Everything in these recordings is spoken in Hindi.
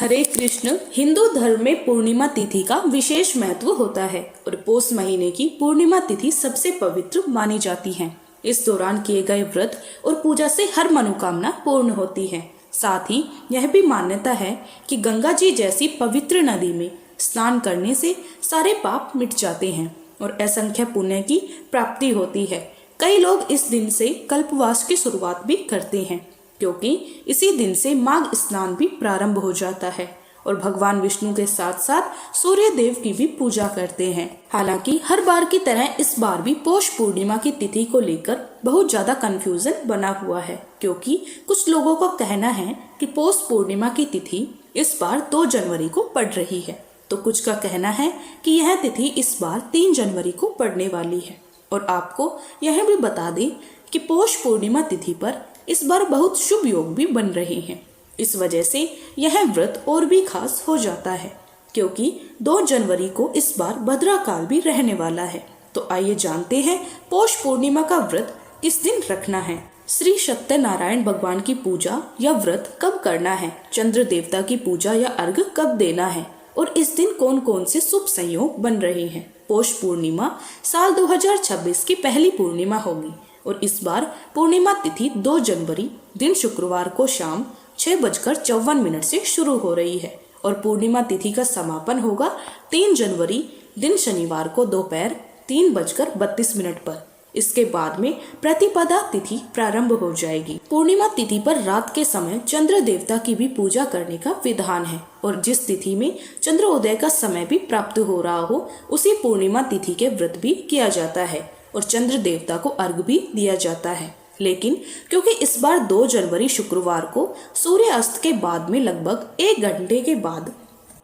हरे कृष्ण। हिंदू धर्म में पूर्णिमा तिथि का विशेष महत्व होता है और पौष महीने की पूर्णिमा तिथि सबसे पवित्र मानी जाती है। इस दौरान किए गए व्रत और पूजा से हर मनोकामना पूर्ण होती है। साथ ही यह भी मान्यता है कि गंगा जी जैसी पवित्र नदी में स्नान करने से सारे पाप मिट जाते हैं और असंख्य पुण्य की प्राप्ति होती है। कई लोग इस दिन से कल्पवास की शुरुआत भी करते हैं, क्योंकि इसी दिन से माघ स्नान भी प्रारंभ हो जाता है और भगवान विष्णु के साथ साथ सूर्य देव की भी पूजा करते हैं। हालांकि हर बार की तरह इस बार भी पौष पूर्णिमा की तिथि को लेकर बहुत ज्यादा कंफ्यूजन बना हुआ है, क्योंकि कुछ लोगों का कहना है कि पौष पूर्णिमा की तिथि इस बार 2 जनवरी को पड़ रही है, तो कुछ का कहना है कि यह तिथि इस बार 3 जनवरी को पड़ने वाली है। और आपको यह भी बता दें कि पौष पूर्णिमा तिथि पर इस बार बहुत शुभ योग भी बन रहे हैं। इस वजह से यह व्रत और भी खास हो जाता है, क्योंकि 2 जनवरी को इस बार भद्रा काल भी रहने वाला है। तो आइए जानते हैं पौष पूर्णिमा का व्रत किस दिन रखना है। श्री सत्यनारायण भगवान की पूजा या व्रत कब करना है, चंद्र देवता की पूजा या अर्घ कब देना है और इस दिन कौन कौन से शुभ संयोग बन रहे हैं। पौष पूर्णिमा साल 2026 की पहली पूर्णिमा होगी और इस बार पूर्णिमा तिथि 2 जनवरी दिन शुक्रवार को शाम 6:54 से शुरू हो रही है और पूर्णिमा तिथि का समापन होगा 3 जनवरी दिन शनिवार को दोपहर 3:32 पर। इसके बाद में प्रतिपदा तिथि प्रारंभ हो जाएगी। पूर्णिमा तिथि पर रात के समय चंद्र देवता की भी पूजा करने का विधान है और जिस तिथि में चंद्रोदय का समय भी प्राप्त हो रहा हो उसी पूर्णिमा तिथि के व्रत भी किया जाता है और चंद्र देवता को अर्घ भी दिया जाता है। लेकिन क्योंकि इस बार 2 जनवरी शुक्रवार को सूर्य अस्त के बाद में लगभग 1 घंटे के बाद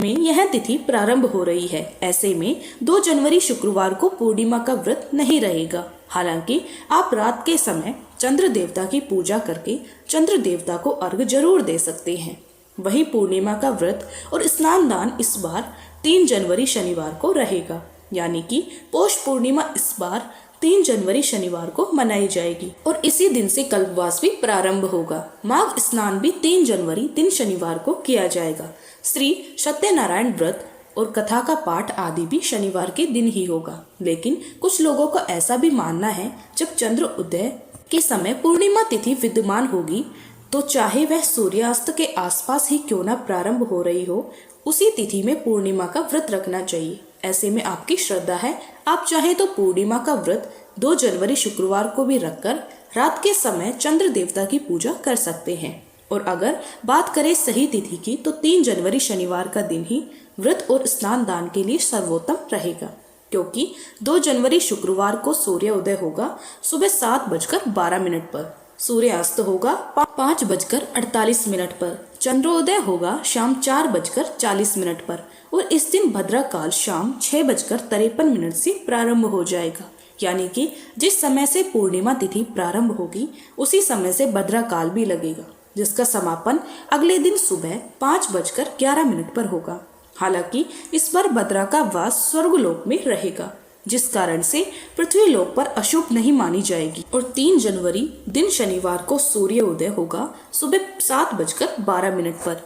में यह तिथि प्रारंभ हो रही है, ऐसे में 2 जनवरी शुक्रवार को पूर्णिमा का व्रत नहीं रहेगा। हालांकि आप रात के समय चंद्र देवता की पूजा करके चंद्र देवता को अर्घ जरूर दे सकते हैं। वही पूर्णिमा का व्रत और स्नान दान इस बार 3 जनवरी शनिवार को रहेगा, यानी कि पौष पूर्णिमा इस बार 3 जनवरी शनिवार को मनाई जाएगी और इसी दिन से कल्पवास भी प्रारंभ होगा। माघ स्नान भी 3 जनवरी दिन शनिवार को किया जाएगा। श्री सत्यनारायण व्रत और कथा का पाठ आदि भी शनिवार के दिन ही होगा। लेकिन कुछ लोगों का ऐसा भी मानना है जब चंद्र उदय के समय पूर्णिमा तिथि विद्यमान होगी तो चाहे वह सूर्यास्त के आसपास ही क्यों न प्रारंभ हो रही हो, उसी तिथि में पूर्णिमा का व्रत रखना चाहिए। ऐसे में आपकी श्रद्धा है, आप चाहे तो पूर्णिमा का व्रत 2 जनवरी शुक्रवार को भी रखकर रात के समय चंद्र देवता की पूजा कर सकते हैं। और अगर बात करें सही तिथि की तो 3 जनवरी शनिवार का दिन ही व्रत और स्नान दान के लिए सर्वोत्तम रहेगा, क्योंकि 2 जनवरी शुक्रवार को सूर्य उदय होगा सुबह 7:12 पर, सूर्यास्त होगा 5:48 पर, चंद्रोदय होगा शाम 4:40 पर और इस दिन भद्रा काल शाम 6:53 से प्रारंभ हो जाएगा। यानी कि जिस समय से पूर्णिमा तिथि प्रारंभ होगी उसी समय से भद्रा काल भी लगेगा, जिसका समापन अगले दिन सुबह 5:11 पर होगा। हालांकि इस बार भद्रा का वास स्वर्गलोक में रहेगा, जिस कारण से पृथ्वी लोक पर अशुभ नहीं मानी जाएगी। और 3 जनवरी दिन शनिवार को सूर्य उदय होगा सुबह 7:12 पर,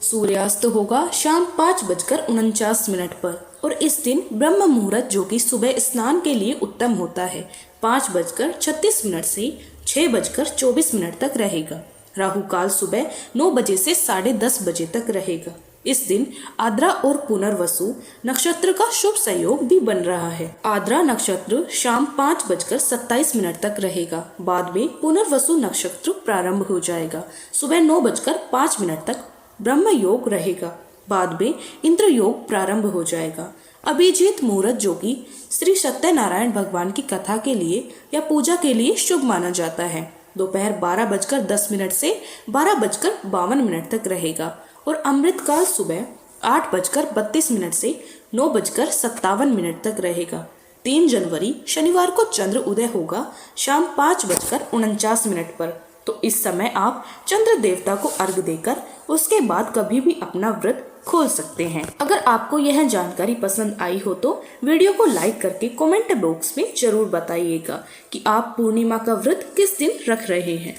सूर्यास्त होगा शाम 5:49 पर और इस दिन ब्रह्म मुहूर्त जो कि सुबह स्नान के लिए उत्तम होता है 5:36 से 6:24 तक रहेगा। राहु काल सुबह 9 बजे से 10:30 बजे तक रहेगा। इस दिन आद्रा और पुनर्वसु नक्षत्र का शुभ संयोग भी बन रहा है। आद्रा नक्षत्र शाम 5:27 तक रहेगा, बाद में पुनर्वसु नक्षत्र प्रारंभ हो जाएगा। सुबह 9:05 तक ब्रह्म योग रहेगा, बाद में इंद्र योग प्रारंभ हो जाएगा। अभिजीत मुहूर्त जो कि श्री सत्यनारायण भगवान की कथा के लिए या पूजा के लिए शुभ माना जाता है, दोपहर 12:10 से 12:52 तक रहेगा और अमृत काल सुबह 8:32 से 9:57 तक रहेगा। 3 जनवरी शनिवार को चंद्र उदय होगा शाम 5:49 पर, तो इस समय आप चंद्र देवता को अर्घ देकर उसके बाद कभी भी अपना व्रत खोल सकते हैं। अगर आपको यह जानकारी पसंद आई हो तो वीडियो को लाइक करके कमेंट बॉक्स में जरूर बताइएगा कि आप पूर्णिमा का व्रत किस दिन रख रहे हैं।